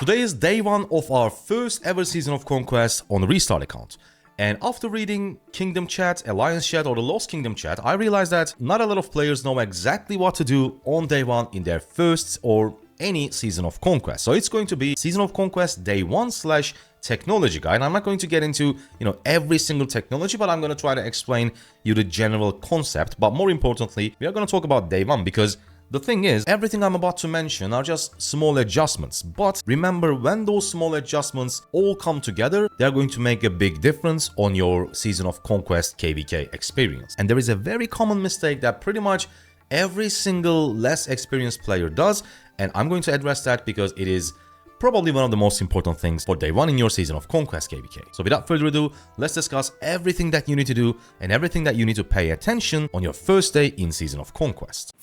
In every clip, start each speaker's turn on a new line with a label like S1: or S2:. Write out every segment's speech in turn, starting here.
S1: Today is day 1 of our first ever Season of Conquest on the Restart account. And after reading Kingdom Chat, Alliance Chat or the Lost Kingdom Chat, I realized that not a lot of players know exactly what to do on day 1 in their first or any Season of Conquest. So it's going to be Season of Conquest day 1 / technology guide. I'm not going to get into, every single technology, but I'm going to try to explain you the general concept. But more importantly, we are going to talk about day 1 because the thing is, everything I'm about to mention are just small adjustments, but remember, when those small adjustments all come together, they're going to make a big difference on your Season of Conquest KvK experience. And there is a very common mistake that pretty much every single less experienced player does, and I'm going to address that because it is probably one of the most important things for day 1 in your Season of Conquest KvK. So without further ado, let's discuss everything that you need to do and everything that you need to pay attention on your first day in Season of Conquest.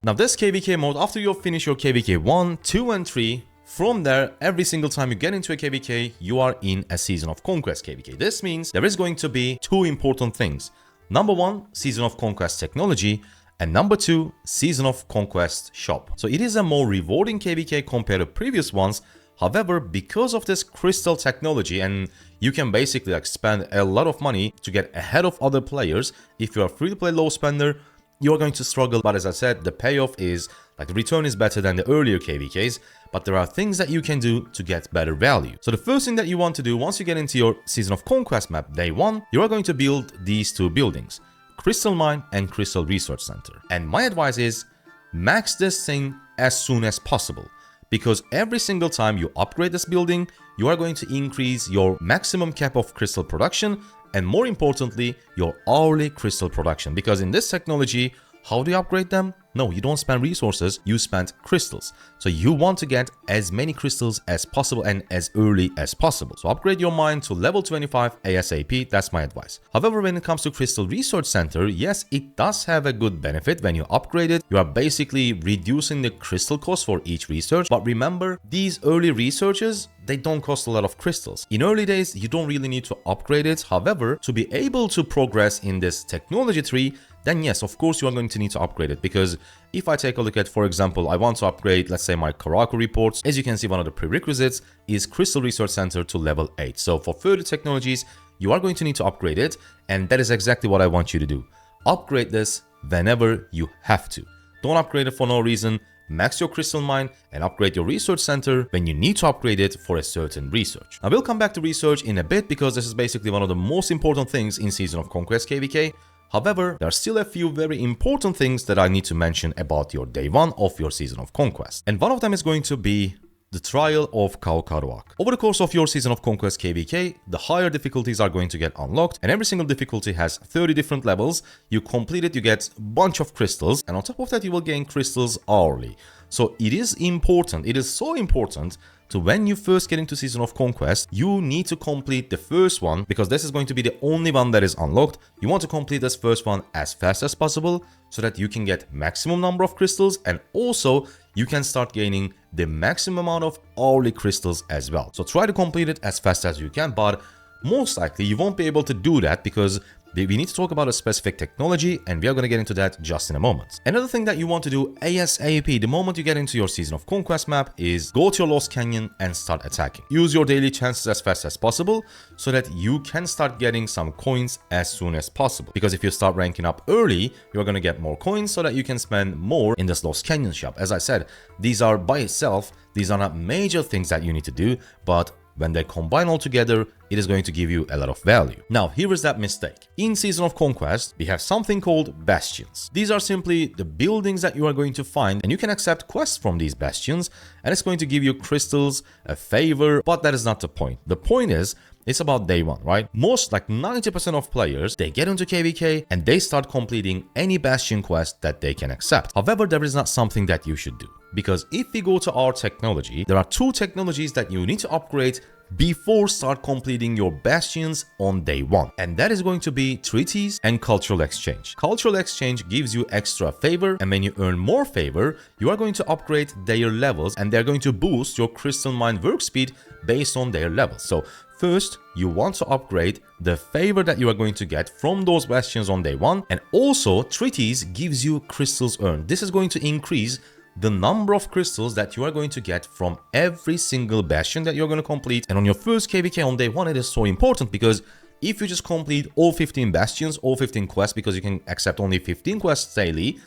S1: Now this KvK mode, after you finish your KvK 1, 2 and 3, from there, every single time you get into a KvK, you are in a Season of Conquest KvK. This means there is going to be 2 important things. Number 1, Season of Conquest technology, and number 2, Season of Conquest shop. So it is a more rewarding KvK compared to previous ones. However, because of this crystal technology, and you can basically spend a lot of money to get ahead of other players, if you are free-to-play low spender, you're going to struggle, but as I said, the payoff is, the return is better than the earlier KvKs, but there are things that you can do to get better value. So the first thing that you want to do once you get into your Season of Conquest map, day 1, you are going to build these 2 buildings, Crystal Mine and Crystal Research Center. And my advice is, max this thing as soon as possible, because every single time you upgrade this building, you are going to increase your maximum cap of crystal production, and more importantly, your hourly crystal production. Because in this technology, how do you upgrade them? No, you don't spend resources, you spend crystals. So you want to get as many crystals as possible and as early as possible. So upgrade your mine to level 25 ASAP, that's my advice. However, when it comes to Crystal Research Center, yes, it does have a good benefit. When you upgrade it, you are basically reducing the crystal cost for each research. But remember, these early researches, they don't cost a lot of crystals. In early days, you don't really need to upgrade it. However, to be able to progress in this technology tree, then yes, of course, you are going to need to upgrade it. Because if I take a look at, for example, I want to upgrade, let's say, my Karuak reports, as you can see, one of the prerequisites is Crystal Research Center to level 8. So for further technologies, you are going to need to upgrade it, and that is exactly what I want you to do. Upgrade this whenever you have to. Don't upgrade it for no reason. Max your crystal mine and upgrade your research center when you need to upgrade it for a certain research. I will come back to research in a bit because this is basically one of the most important things in Season of Conquest KvK. However, there are still a few very important things that I need to mention about your day 1 of your Season of Conquest. And one of them is going to be the trial of Karuak. Over the course of your Season of Conquest KvK, the higher difficulties are going to get unlocked, and every single difficulty has 30 different levels. You complete it, you get a bunch of crystals, and on top of that, you will gain crystals hourly. So it is important, it is so important to when you first get into Season of Conquest, you need to complete the first one because this is going to be the only one that is unlocked. You want to complete this first one as fast as possible so that you can get maximum number of crystals, and also you can start gaining the maximum amount of hourly crystals as well. So try to complete it as fast as you can, but most likely you won't be able to do that because we need to talk about a specific technology, and we are going to get into that just in a moment. Another thing that you want to do ASAP the moment you get into your Season of Conquest map is go to your Lost Canyon and start attacking. Use your daily chances as fast as possible so that you can start getting some coins as soon as possible. Because if you start ranking up early, you're going to get more coins so that you can spend more in this Lost Canyon shop. As I said, these are by itself, these are not major things that you need to do, but when they combine all together, it is going to give you a lot of value. Now, here is that mistake. In Season of Conquest, we have something called bastions. These are simply the buildings that you are going to find, and you can accept quests from these bastions, and it's going to give you crystals, a favor, but that is not the point. The point is, it's about day 1, right? Most, like 90% of players, they get into KvK and they start completing any bastion quest that they can accept. However, there is not something that you should do. Because if we go to our technology, there are 2 technologies that you need to upgrade before start completing your bastions on day 1. And that is going to be treaties and cultural exchange. Cultural exchange gives you extra favor, and when you earn more favor, you are going to upgrade their levels, and they're going to boost your crystal mine work speed based on their levels. So first, you want to upgrade the favor that you are going to get from those bastions on day 1, and also treaties gives you crystals earned. This is going to increase the number of crystals that you are going to get from every single bastion that you're going to complete. And on your first KvK on day 1, it is so important because if you just complete all 15 bastions, all 15 quests, because you can accept only 15 quests daily,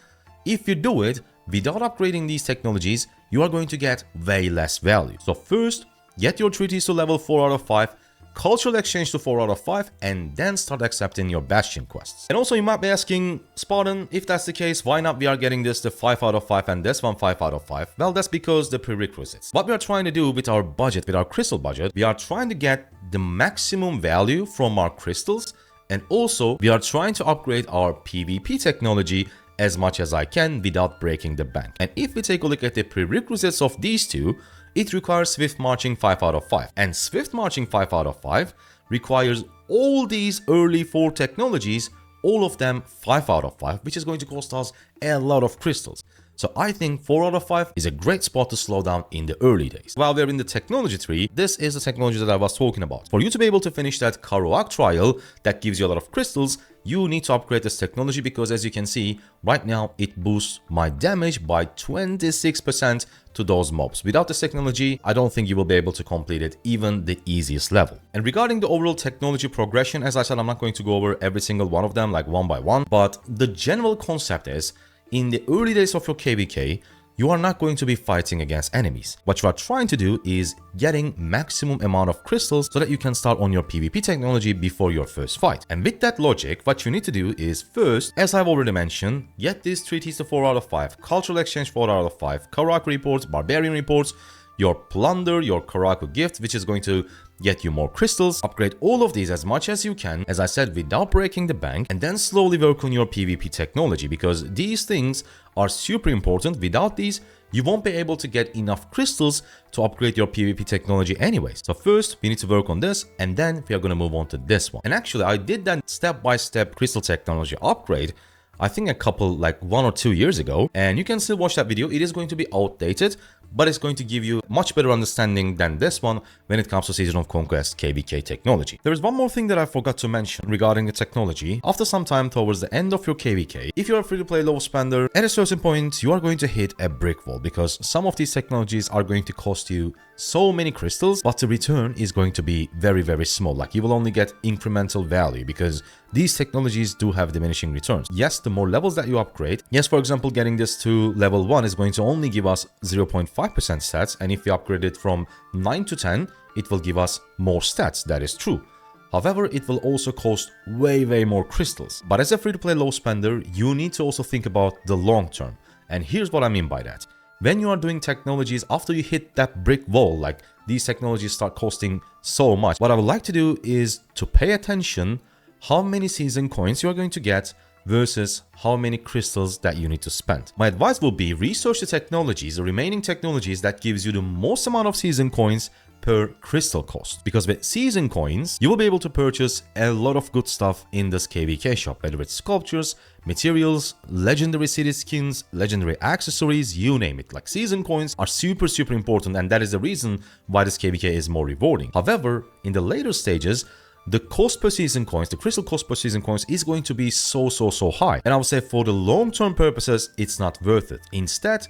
S1: if you do it without upgrading these technologies, you are going to get way less value. So first, get your treaties to level 4 out of 5, cultural exchange to 4 out of 5, and then start accepting your bastion quests. And also you might be asking, Spartan, if that's the case, why not we are getting this to 5 out of 5 and this one 5 out of 5? Well, that's because the prerequisites. What we are trying to do with our budget, with our crystal budget, we are trying to get the maximum value from our crystals, and also we are trying to upgrade our PvP technology as much as I can without breaking the bank. And if we take a look at the prerequisites of these two, it requires Swift Marching 5 out of 5. And Swift Marching 5 out of 5 requires all these early 4 technologies, all of them 5 out of 5, which is going to cost us a lot of crystals. So I think 4 out of 5 is a great spot to slow down in the early days. While we're in the technology tree, this is the technology that I was talking about. For you to be able to finish that Karuak trial that gives you a lot of crystals, you need to upgrade this technology because, as you can see, right now it boosts my damage by 26% to those mobs. Without this technology, I don't think you will be able to complete it even the easiest level. And regarding the overall technology progression, as I said, I'm not going to go over every single one of them like one by one, but the general concept is, in the early days of your KvK, you are not going to be fighting against enemies. What you are trying to do is getting maximum amount of crystals so that you can start on your PvP technology before your first fight. And with that logic, what you need to do is first, as I've already mentioned, get these treaties to 4 out of 5, cultural exchange 4 out of 5, Karuak reports, barbarian reports, your plunder, your Karuak gift, which is going to get you more crystals. Upgrade all of these as much as you can, as I said, without breaking the bank, and then slowly work on your PvP technology, because these things are super important. Without these, you won't be able to get enough crystals to upgrade your PvP technology anyways. So first, we need to work on this, and then we are going to move on to this one. And actually, I did that step-by-step crystal technology upgrade, I think a couple, like 1 or 2 years ago, and you can still watch that video. It is going to be outdated, but it's going to give you much better understanding than this one when it comes to Season of Conquest KvK technology. There is one more thing that I forgot to mention regarding the technology. After some time towards the end of your KvK, if you are a free-to-play low spender, at a certain point you are going to hit a brick wall, because some of these technologies are going to cost you so many crystals, but the return is going to be very, very small. Like, you will only get incremental value because these technologies do have diminishing returns. Yes, the more levels that you upgrade, yes, for example, getting this to level 1 is going to only give us 0.5% stats, and if we upgrade it from 9 to 10, it will give us more stats. That is true. However, it will also cost way more crystals. But as a free-to-play low spender, you need to also think about the long term. And here's what I mean by that. When you are doing technologies, after you hit that brick wall, like these technologies start costing so much, what I would like to do is to pay attention how many season coins you are going to get versus how many crystals that you need to spend. My advice will be research the technologies, the remaining technologies that gives you the most amount of season coins per crystal cost. Because with season coins, you will be able to purchase a lot of good stuff in this KvK shop, whether it's sculptures, materials, legendary city skins, legendary accessories, you name it. Like, season coins are super important, and that is the reason why this KvK is more rewarding. However, in the later stages, the cost per season coins, the crystal cost per season coins is going to be so high. And I would say for the long-term purposes, it's not worth it. Instead,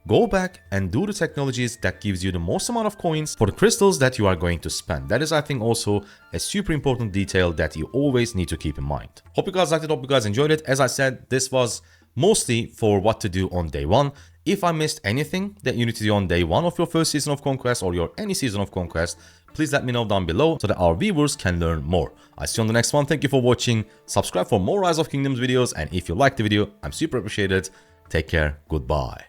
S1: go back and do the technologies that gives you the most amount of coins for the crystals that you are going to spend. That is, I think, also a super important detail that you always need to keep in mind. Hope you guys liked it, hope you guys enjoyed it. As I said, this was mostly for what to do on day 1. If I missed anything that you need to do on day 1 of your first Season of Conquest or your any Season of Conquest, please let me know down below so that our viewers can learn more. I'll see you on the next one. Thank you for watching. Subscribe for more Rise of Kingdoms videos, and if you liked the video, I'm super appreciated. Take care. Goodbye.